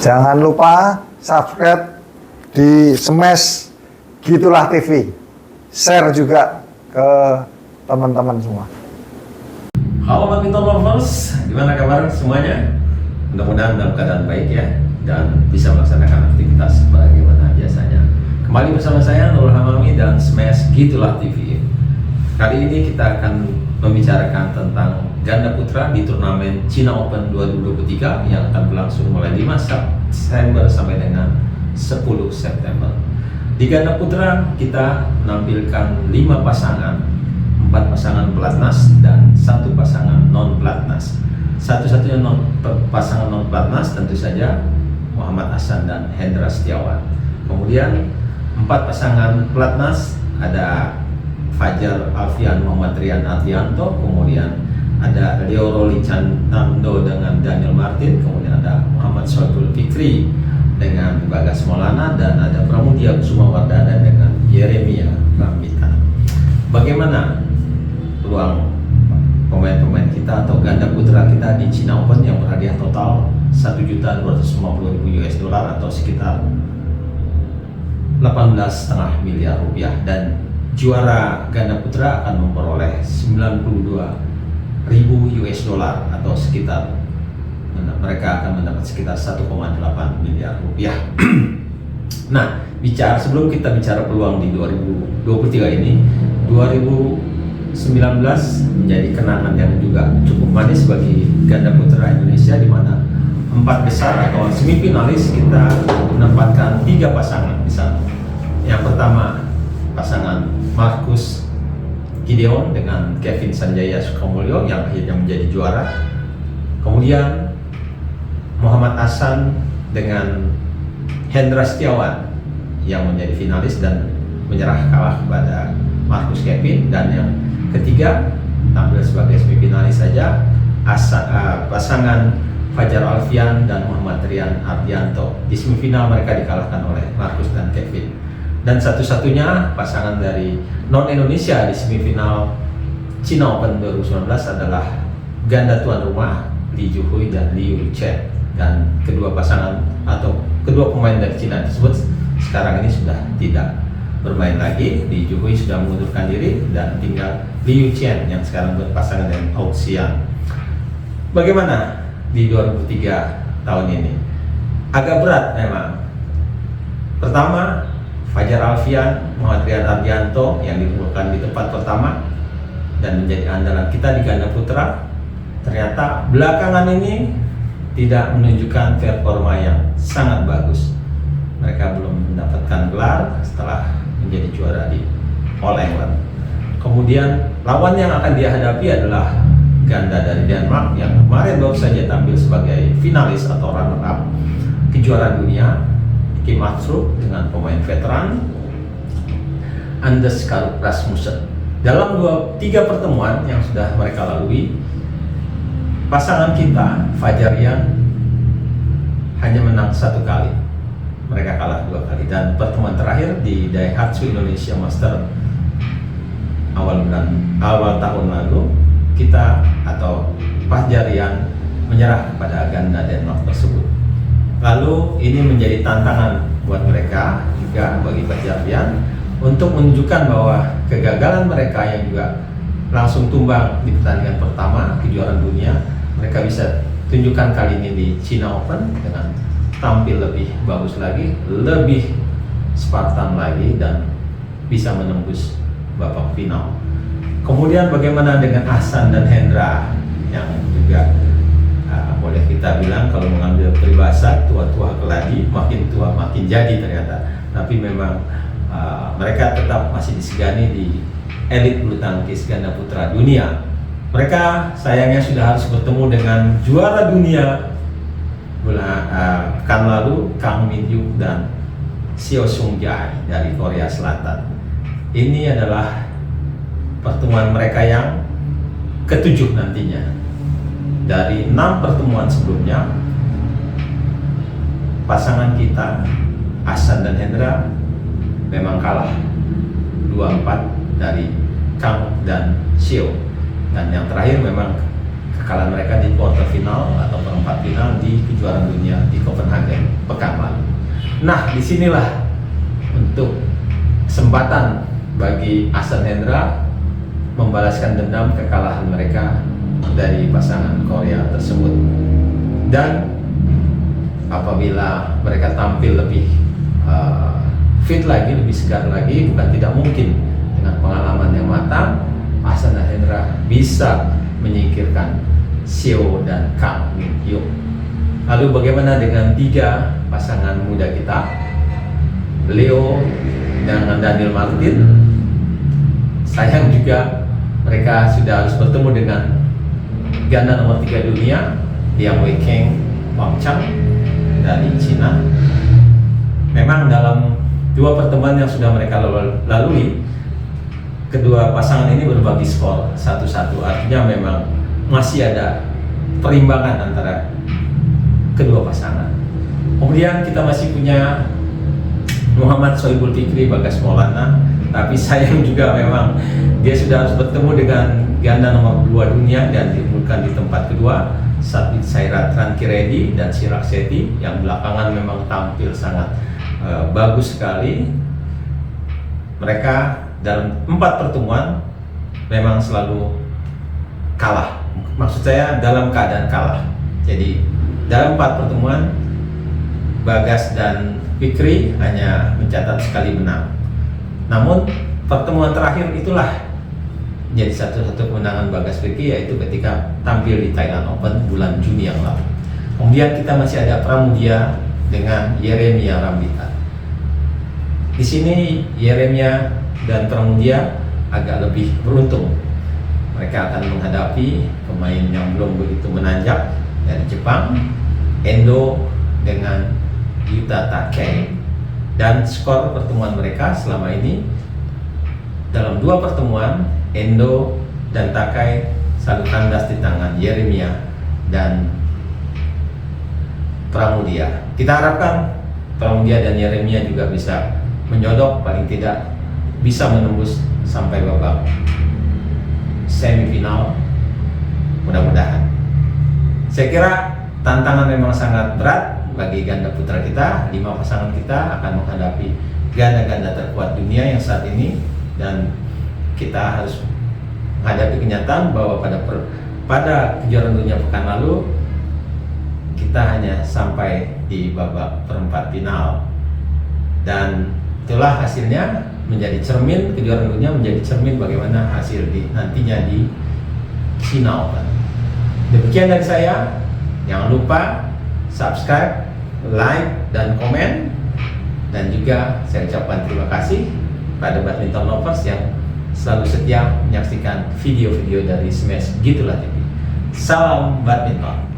Jangan lupa subscribe di Smash Gitulah TV. Share juga ke teman-teman semua. Halo badminton lovers, gimana kabar semuanya? Mudah-mudahan dalam keadaan baik ya, dan bisa melaksanakan aktivitas sebagaimana biasanya. Kembali bersama saya Nurul Hamami dan Smash Gitulah TV. Kali ini kita akan membicarakan tentang ganda putra di turnamen China Open 2023 yang akan berlangsung mulai 5 September sampai dengan 10 September. Di ganda putra kita menampilkan 5 pasangan, 4 pasangan pelatnas dan 1 pasangan non pelatnas. Satu-satunya pasangan non pelatnas tentu saja Muhammad Ahsan dan Hendra Setiawan. Kemudian 4 pasangan pelatnas ada Fajar Alfian Muhammad Rian Ardianto, kemudian ada Leo Roli Chandando dengan Daniel Martin, kemudian ada Muhammad Soebul Fikri dengan Bagas Maulana, dan ada Pramudia Kusuma Wardana dengan Yeremia Bambita. Bagaimana peluang pemain-pemain kita atau ganda putra kita di China Open yang berhadiah total 1.250.000 US dollar atau sekitar 18,5 miliar rupiah, dan juara ganda putra akan memperoleh 92.000 US dollar atau sekitar mereka akan mendapat sekitar 1,8 miliar rupiah. Nah, sebelum kita bicara peluang di 2023 ini, 2019 menjadi kenangan yang juga cukup manis bagi ganda putra Indonesia, di mana 4 besar atau semifinalis kita menempatkan 3 pasangan di sana. Yang pertama pasangan Marcus Gideon dengan Kevin Sanjaya Sukamulyo yang akhirnya menjadi juara. Kemudian Muhammad Ahsan dengan Hendra Setiawan yang menjadi finalis dan menyerah kalah kepada Marcus Kevin. Dan yang ketiga tampil sebagai semifinalis saja pasangan Fajar Alfian dan Muhammad Rian Ardianto. Di semifinal mereka dikalahkan oleh Marcus dan Kevin. Dan satu-satunya pasangan dari non-Indonesia di semifinal China Open 2019 adalah ganda tuan rumah Li Juhui dan Liu Chen. Dan kedua pasangan atau kedua pemain dari China tersebut sekarang ini sudah tidak bermain lagi. Li Juhui sudah mengundurkan diri dan tinggal Liu Chen yang sekarang berpasangan dengan Hou Xian. Bagaimana di 2003 tahun ini? Agak berat memang. Pertama, Fajar Alfian Muhammad Rian Ardianto yang diunggulkan di tempat pertama dan menjadi andalan kita di ganda putra, ternyata belakangan ini tidak menunjukkan performa yang sangat bagus. Mereka belum mendapatkan gelar setelah menjadi juara di All England. Kemudian lawan yang akan dia hadapi adalah ganda dari Denmark yang kemarin baru saja tampil sebagai finalis atau runner up kejuaraan dunia, Kim Astrup, dengan pemain veteran Anders Karuk Rasmussen. Dalam 3 pertemuan yang sudah mereka lalui, pasangan kita Fajar Rian hanya menang 1 kali, mereka kalah 2 kali. Dan pertemuan terakhir di Daihatsu Indonesia Master awal tahun lalu, kita atau Fajar Rian menyerah kepada ganda Denmark tersebut. Lalu ini menjadi tantangan buat mereka juga bagi Fajar Rian untuk menunjukkan bahwa kegagalan mereka yang juga langsung tumbang di pertandingan pertama kejuaraan dunia, mereka bisa tunjukkan kali ini di China Open dengan tampil lebih bagus lagi, lebih Spartan lagi, dan bisa menembus babak final. Kemudian bagaimana dengan Ahsan dan Hendra yang juga boleh kita bilang kalau mengambil peribahasa tua-tua keladi, makin tua makin jadi ternyata. Tapi memang mereka tetap masih disegani di elit bulu tangkis ganda putra dunia. Mereka sayangnya sudah harus bertemu dengan juara dunia pekan lalu, Kang Min Hyuk dan Seo Sung Jae dari Korea Selatan. Ini adalah pertemuan mereka yang ke-7 nantinya. Dari 6 pertemuan sebelumnya, pasangan kita Ahsan dan Hendra memang kalah 2-4 dari Kang dan Seo. Dan yang terakhir memang kekalahan mereka di quarter final atau perempat final di kejuaraan dunia di Copenhagen. Nah, disinilah untuk kesempatan bagi Ahsan Hendra membalaskan dendam kekalahan mereka dari pasangan Korea tersebut. Dan apabila mereka tampil lebih fit lagi, lebih segar lagi, bukan tidak mungkin dengan pengalaman yang matang, Ahsan Hendra bisa menyingkirkan Seo dan Kang Min Hyuk. Lalu bagaimana dengan 3 pasangan muda kita, Leo dengan Daniel Martin? Sayang juga mereka sudah harus bertemu dengan ganda nomor 3 dunia, Liang Weikeng Wang Chang dari Cina. Memang dalam 2 pertemuan yang sudah mereka lalui, kedua pasangan ini berbagi skor 1-1. Artinya memang masih ada perimbangan antara kedua pasangan. Kemudian kita masih punya Muhammad Sohibul Fikri, Bagas Maulana, tapi sayang juga memang dia sudah harus bertemu dengan ganda nomor 2 dunia dan diunggulkan di tempat kedua, Satwik Saira Tranquiredi dan Chirag Shetty, yang belakangan memang tampil sangat bagus sekali. Mereka dalam 4 pertemuan memang selalu kalah. Maksud saya dalam keadaan kalah. Jadi dalam 4 pertemuan Bagas dan Fikri hanya mencatat sekali menang. Namun pertemuan terakhir itulah jadi satu-satu kemenangan Bagas Fikri, yaitu ketika tampil di Thailand Open bulan Juni yang lalu. Kemudian kita masih ada Pramudia dengan Yeremia Rambita. Di sini Yeremia dan Pramudia agak lebih beruntung. Mereka akan menghadapi pemain yang belum begitu menanjak dari Jepang, Endo dengan Yuta Takei. Dan skor pertemuan mereka selama ini dalam 2 pertemuan, Endo dan Takei selalu kandas di tangan Yeremia dan Pramudia. Kita harapkan Pramudia dan Yeremia juga bisa menyodok, paling tidak bisa menembus sampai babak semifinal, mudah-mudahan. Saya kira tantangan memang sangat berat bagi ganda putra kita. 5 pasangan kita akan menghadapi ganda-ganda terkuat dunia yang saat ini, dan kita harus menghadapi kenyataan bahwa pada kejuaraan dunia pekan lalu kita hanya sampai di babak perempat final, dan itulah hasilnya menjadi cermin kejuaraan dunia, menjadi cermin bagaimana hasil nantinya di Cina Open. Demikian dari saya. Jangan lupa subscribe, like, dan komen. Dan juga saya ucapkan terima kasih pada badminton lovers yang selalu setia menyaksikan video-video dari Smash Gitulah TV. Salam badminton.